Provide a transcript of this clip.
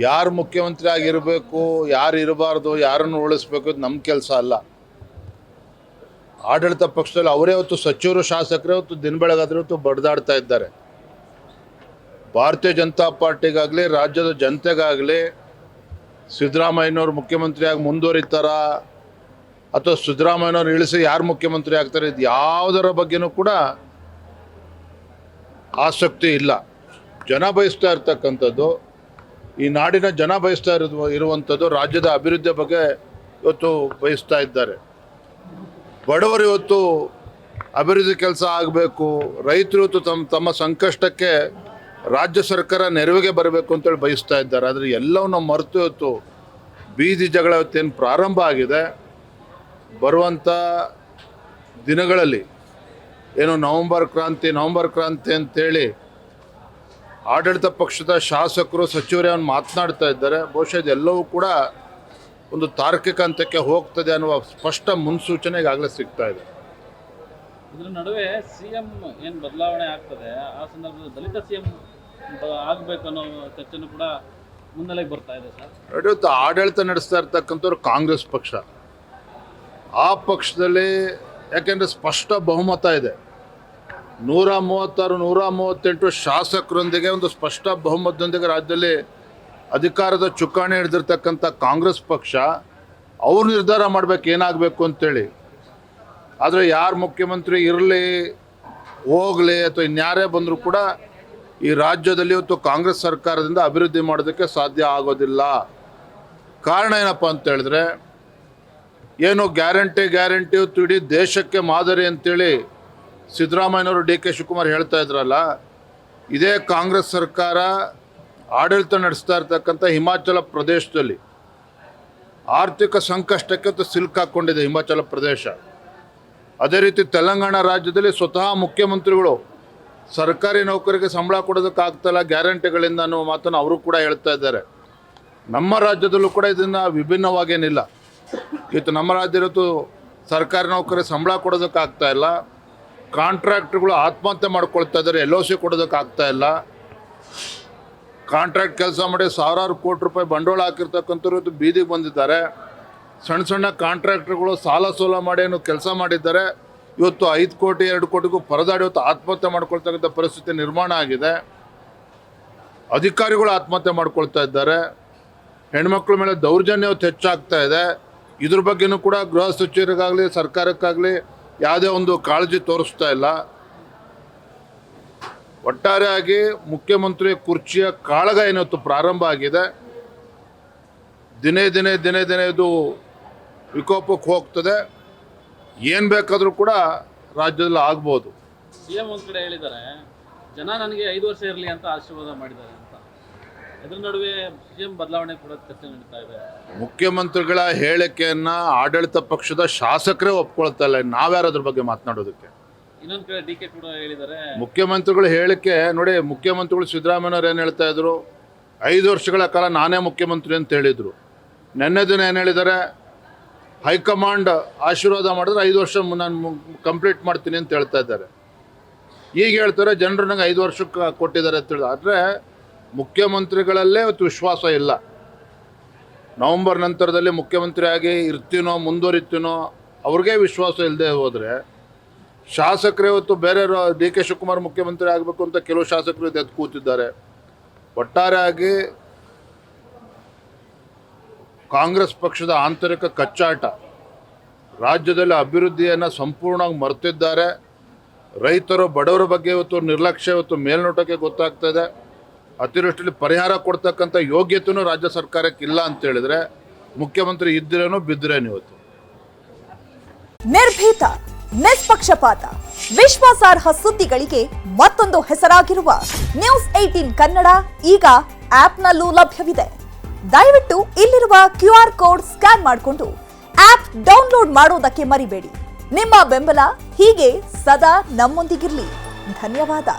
ಯಾರು ಮುಖ್ಯಮಂತ್ರಿ ಆಗಿರಬೇಕು, ಯಾರು ಇರಬಾರ್ದು, ಯಾರನ್ನು ಉಳಿಸ್ಬೇಕು, ಇದು ನಮ್ಮ ಕೆಲಸ ಅಲ್ಲ. ಆಡಳಿತ ಪಕ್ಷದಲ್ಲಿ ಅವರೇ ಹೊತ್ತು ಸಚಿವರು, ಶಾಸಕರೇ ಹೊತ್ತು ದಿನ ಬೆಳಗಾದ್ರೆ ಹೊತ್ತು ಬಡ್ದಾಡ್ತಾ ಇದ್ದಾರೆ. ಭಾರತೀಯ ಜನತಾ ಪಾರ್ಟಿಗಾಗಲಿ, ರಾಜ್ಯದ ಜನತೆಗಾಗಲಿ ಸಿದ್ದರಾಮಯ್ಯನವ್ರು ಮುಖ್ಯಮಂತ್ರಿಯಾಗಿ ಮುಂದುವರಿತಾರ ಅಥವಾ ಸಿದ್ದರಾಮಯ್ಯನವ್ರು ಇಳಿಸಿ ಯಾರು ಮುಖ್ಯಮಂತ್ರಿ ಆಗ್ತಾರೆ, ಇದು ಯಾವುದರ ಬಗ್ಗೆನೂ ಕೂಡ ಆಸಕ್ತಿ ಇಲ್ಲ. ಜನ ಬಯಸ್ತಾ ಇರ್ತಕ್ಕಂಥದ್ದು, ಈ ನಾಡಿನ ಜನ ಬಯಸ್ತಾ ಇರುವಂಥದ್ದು ರಾಜ್ಯದ ಅಭಿವೃದ್ಧಿ ಬಗ್ಗೆ ಇವತ್ತು ಬಯಸ್ತಾ ಇದ್ದಾರೆ. ಬಡವರು ಇವತ್ತು ಅಭಿವೃದ್ಧಿ ಕೆಲಸ ಆಗಬೇಕು, ರೈತರು ಇವತ್ತು ತಮ್ಮ ಸಂಕಷ್ಟಕ್ಕೆ ರಾಜ್ಯ ಸರ್ಕಾರ ನೆರವಿಗೆ ಬರಬೇಕು ಅಂತೇಳಿ ಬಯಸ್ತಾ ಇದ್ದಾರೆ. ಆದರೆ ಎಲ್ಲವನ್ನ ಮರೆತು ಇವತ್ತು ಬೀದಿ ಜಗಳ ಇವತ್ತೇನು ಪ್ರಾರಂಭ ಆಗಿದೆ. ಬರುವಂಥ ದಿನಗಳಲ್ಲಿ ಏನು ನವಂಬರ್ ಕ್ರಾಂತಿ ಅಂತೇಳಿ ಆಡಳಿತ ಪಕ್ಷದ ಶಾಸಕರು, ಸಚಿವರೇ ಅವನು ಮಾತನಾಡ್ತಾ ಇದ್ದಾರೆ. ಬಹುಶಃ ಇದೆಲ್ಲವೂ ಕೂಡ ಒಂದು ತಾರ್ಕಿಕ ಹಂತಕ್ಕೆ ಹೋಗ್ತದೆ ಅನ್ನುವ ಸ್ಪಷ್ಟ ಮುನ್ಸೂಚನೆ ಈಗಾಗಲೇ ಸಿಗ್ತಾ ಇದೆ. ಇದರ ನಡುವೆ ಸಿಎಂ ಏನು ಬದಲಾವಣೆ ಆಗ್ತದೆ, ಆ ಸಂದರ್ಭದಲ್ಲಿ ದಲಿತ ಸಿಎಂ ಆಗಬೇಕು ಅನ್ನೋ ಚರ್ಚೆನೂ ಕೂಡ ಮುನ್ನೆಲೆಗೆ ಬರ್ತಾ ಇದೆ ಸರ್. ಇವತ್ತು ಆಡಳಿತ ನಡೆಸ್ತಾ ಇರ್ತಕ್ಕಂಥವ್ರು ಕಾಂಗ್ರೆಸ್ ಪಕ್ಷ. ಆ ಪಕ್ಷದಲ್ಲಿ ಯಾಕೆಂದರೆ ಸ್ಪಷ್ಟ ಬಹುಮತ ಇದೆ. 136, 138 ಶಾಸಕರೊಂದಿಗೆ ಒಂದು ಸ್ಪಷ್ಟ ಬಹುಮತದೊಂದಿಗೆ ರಾಜ್ಯದಲ್ಲಿ ಅಧಿಕಾರದ ಚುಕ್ಕಾಣಿ ಹಿಡಿದಿರ್ತಕ್ಕಂಥ ಕಾಂಗ್ರೆಸ್ ಪಕ್ಷ ಅವ್ರು ನಿರ್ಧಾರ ಮಾಡಬೇಕು ಏನಾಗಬೇಕು ಅಂತೇಳಿ. ಆದರೆ ಯಾರು ಮುಖ್ಯಮಂತ್ರಿ ಇರಲಿ, ಹೋಗಲಿ ಅಥವಾ ಇನ್ಯಾರೇ ಬಂದರೂ ಕೂಡ ಈ ರಾಜ್ಯದಲ್ಲಿ ಇವತ್ತು ಕಾಂಗ್ರೆಸ್ ಸರ್ಕಾರದಿಂದ ಅಭಿವೃದ್ಧಿ ಮಾಡೋದಕ್ಕೆ ಸಾಧ್ಯ ಆಗೋದಿಲ್ಲ. ಕಾರಣ ಏನಪ್ಪ ಅಂತ ಹೇಳಿದ್ರೆ, ಏನು ಗ್ಯಾರಂಟಿ ಇವತ್ತು ಇಡೀ ದೇಶಕ್ಕೆ ಮಾದರಿ ಅಂತೇಳಿ ಸಿದ್ದರಾಮಯ್ಯನವರು, ಡಿ ಕೆ ಶಿವಕುಮಾರ್ ಹೇಳ್ತಾ ಇದ್ರಲ್ಲ, ಇದೇ ಕಾಂಗ್ರೆಸ್ ಸರ್ಕಾರ ಆಡಳಿತ ನಡೆಸ್ತಾ ಇರ್ತಕ್ಕಂಥ ಹಿಮಾಚಲ ಪ್ರದೇಶದಲ್ಲಿ ಆರ್ಥಿಕ ಸಂಕಷ್ಟಕ್ಕೆ ಸಿಲುಕಾಕೊಂಡಿದೆ ಹಿಮಾಚಲ ಪ್ರದೇಶ. ಅದೇ ರೀತಿ ತೆಲಂಗಾಣ ರಾಜ್ಯದಲ್ಲಿ ಸ್ವತಃ ಮುಖ್ಯಮಂತ್ರಿಗಳು ಸರ್ಕಾರಿ ನೌಕರಿಗೆ ಸಂಬಳ ಕೊಡೋದಕ್ಕಾಗ್ತಾಯಿಲ್ಲ ಗ್ಯಾರಂಟಿಗಳಿಂದ ಅನ್ನೋ ಮಾತನ್ನು ಅವರು ಕೂಡ ಹೇಳ್ತಾ ಇದ್ದಾರೆ. ನಮ್ಮ ರಾಜ್ಯದಲ್ಲೂ ಕೂಡ ಇದನ್ನು ವಿಭಿನ್ನವಾಗೇನಿಲ್ಲ. ಇವತ್ತು ನಮ್ಮ ರಾಜ್ಯ ಇವತ್ತು ಸರ್ಕಾರಿ ನೌಕರಿಗೆ ಸಂಬಳ ಕೊಡೋದಕ್ಕಾಗ್ತಾ ಇಲ್ಲ, ಕಾಂಟ್ರಾಕ್ಟ್ರುಗಳು ಆತ್ಮಹತ್ಯೆ ಮಾಡ್ಕೊಳ್ತಾ ಇದ್ದಾರೆ, LOC ಕೊಡೋದಕ್ಕಾಗ್ತಾಯಿಲ್ಲ. ಕಾಂಟ್ರಾಕ್ಟ್ ಕೆಲಸ ಮಾಡಿ ಸಾವಿರಾರು ಕೋಟಿ ರೂಪಾಯಿ ಬಂಡವಾಳ ಹಾಕಿರ್ತಕ್ಕಂಥವ್ರು ಇವತ್ತು ಬೀದಿಗೆ ಬಂದಿದ್ದಾರೆ. ಸಣ್ಣ ಕಾಂಟ್ರಾಕ್ಟ್ರುಗಳು ಸಾಲ ಸೋಲ ಮಾಡಿ ಏನು ಕೆಲಸ ಮಾಡಿದ್ದಾರೆ, ಇವತ್ತು 5 ಕೋಟಿ 2 ಕೋಟಿಗೂ ಪರದಾಡಿ ಇವತ್ತು ಆತ್ಮಹತ್ಯೆ ಮಾಡ್ಕೊಳ್ತಕ್ಕಂಥ ಪರಿಸ್ಥಿತಿ ನಿರ್ಮಾಣ ಆಗಿದೆ. ಅಧಿಕಾರಿಗಳು ಆತ್ಮಹತ್ಯೆ ಮಾಡ್ಕೊಳ್ತಾ ಇದ್ದಾರೆ. ಹೆಣ್ಮಕ್ಳ ಮೇಲೆ ದೌರ್ಜನ್ಯ ಇವತ್ತು ಹೆಚ್ಚಾಗ್ತಾ ಇದೆ. ಇದ್ರ ಬಗ್ಗೆನೂ ಕೂಡ ಗೃಹ ಸಚಿವರಿಗಾಗಲಿ ಸರ್ಕಾರಕ್ಕಾಗಲಿ ಯಾವುದೇ ಒಂದು ಕಾಳಜಿ ತೋರಿಸ್ತಾ ಇಲ್ಲ. ಒಟ್ಟಾರೆಯಾಗಿ ಮುಖ್ಯಮಂತ್ರಿ ಕುರ್ಚಿಯ ಕಾಳಗ ಏನತ್ತು ಪ್ರಾರಂಭ ಆಗಿದೆ. ದಿನೇ ದಿನೇ ಇದು ವಿಕೋಪಕ್ಕೆ ಹೋಗ್ತದೆ. ಏನು ಬೇಕಾದರೂ ಕೂಡ ರಾಜ್ಯದಲ್ಲಿ ಆಗ್ಬೋದು. ಸಿಎಂ ಒಂದು ಕಡೆ ಹೇಳಿದ್ದಾರೆ, ಜನ ನನಗೆ 5 ವರ್ಷ ಇರಲಿ ಅಂತ ಆಶೀರ್ವಾದ ಮಾಡಿದ್ದಾರೆ ಅಂತ. ಇದರ ನಡುವೆ ಸಿಎಂ ಬದಲಾವಣೆ ಕೂಡ ಚರ್ಚೆ ನಡೀತಾ ಇದೆ. ಮುಖ್ಯಮಂತ್ರಿಗಳ ಹೇಳಿಕೆಯನ್ನು ಆಡಳಿತ ಪಕ್ಷದ ಶಾಸಕರೇ ಒಪ್ಕೊಳ್ತಾ ಇಲ್ಲ, ನಾವ್ಯಾರು ಅದ್ರ ಬಗ್ಗೆ ಮಾತನಾಡೋದಕ್ಕೆ. ಇನ್ನೊಂದು ಕಡೆ DK ಕೂಡ ಹೇಳಿದ್ದಾರೆ. ಮುಖ್ಯಮಂತ್ರಿಗಳು ಹೇಳಿಕೆ ನೋಡಿ, ಮುಖ್ಯಮಂತ್ರಿಗಳು ಸಿದ್ದರಾಮಯ್ಯವ್ರು ಏನು ಹೇಳ್ತಾ ಇದ್ರು, 5 ವರ್ಷಗಳ ಕಾಲ ನಾನೇ ಮುಖ್ಯಮಂತ್ರಿ ಅಂತ ಹೇಳಿದರು. ನೆನ್ನೆ ದಿನ ಏನು ಹೇಳಿದ್ದಾರೆ, ಹೈಕಮಾಂಡ್ ಆಶೀರ್ವಾದ ಮಾಡಿದ್ರೆ 5 ವರ್ಷ ನಾನು ಕಂಪ್ಲೀಟ್ ಮಾಡ್ತೀನಿ ಅಂತ ಹೇಳ್ತಾ ಇದ್ದಾರೆ. ಈಗ ಹೇಳ್ತಾರೆ ಜನರು ನಂಗೆ 5 ವರ್ಷಕ್ಕೆ ಕೊಟ್ಟಿದ್ದಾರೆ ಅಂತ ಹೇಳಿದ್ರು. ಆದರೆ ಮುಖ್ಯಮಂತ್ರಿಗಳಲ್ಲೇ ಇವತ್ತು ವಿಶ್ವಾಸ ಇಲ್ಲ. ನವಂಬರ್ ನಂತರದಲ್ಲಿ ಮುಖ್ಯಮಂತ್ರಿಯಾಗಿ ಇರ್ತೀನೋ ಮುಂದುವರಿತೀನೋ ಅವ್ರಿಗೆ ವಿಶ್ವಾಸ ಇಲ್ಲದೆ ಹೋದರೆ, ಶಾಸಕರೇ ಇವತ್ತು ಬೇರೆ ಡಿ ಕೆ ಶಿವಕುಮಾರ್ ಮುಖ್ಯಮಂತ್ರಿ ಆಗಬೇಕು ಅಂತ ಕೆಲವು ಶಾಸಕರು ಎದ್ದು ಕೂತಿದ್ದಾರೆ. ಒಟ್ಟಾರೆಯಾಗಿ ಕಾಂಗ್ರೆಸ್ ಪಕ್ಷದ ಆಂತರಿಕ ಕಚ್ಚಾಟ, ರಾಜ್ಯದಲ್ಲಿ ಅಭಿವೃದ್ಧಿಯನ್ನು ಸಂಪೂರ್ಣವಾಗಿ ಮರೆತಿದ್ದಾರೆ. ರೈತರು ಬಡವರ ಬಗ್ಗೆ ಇವತ್ತು ನಿರ್ಲಕ್ಷ್ಯ ಇವತ್ತು ಮೇಲ್ನೋಟಕ್ಕೆ ಗೊತ್ತಾಗ್ತದೆ. ಅತಿವೃಷ್ಟಿಯಲ್ಲಿ ಪರಿಹಾರ ಕೊಡ್ತಕ್ಕಂಥ ಯೋಗ್ಯತೆಯೂ ರಾಜ್ಯ ಸರ್ಕಾರಕ್ಕೆ ಇಲ್ಲ ಅಂತ ಹೇಳಿದ್ರೆ ಮುಖ್ಯಮಂತ್ರಿ ಇದ್ರೇನೋ ಬಿದ್ರೇನು. ಇವತ್ತು ನಿರ್ಭೀತ, ನಿಷ್ಪಕ್ಷಪಾತ, ವಿಶ್ವಾಸಾರ್ಹ ಸುದ್ದಿಗಳಿಗೆ ಮತ್ತೊಂದು ಹೆಸರಾಗಿರುವ News18 ಕನ್ನಡ ಈಗ ಆಪ್ನಲ್ಲೂ ಲಭ್ಯವಿದೆ. ದಯವಿಟ್ಟು ಇಲ್ಲಿರುವ QR ಕೋಡ್ ಸ್ಕ್ಯಾನ್ ಮಾಡಿಕೊಂಡು ಆಪ್ ಡೌನ್ಲೋಡ್ ಮಾಡೋದಕ್ಕೆ ಮರಿಬೇಡಿ. ನಿಮ್ಮ ಬೆಂಬಲ ಹೀಗೆ ಸದಾ ನಮ್ಮೊಂದಿಗಿರಲಿ. ಧನ್ಯವಾದ.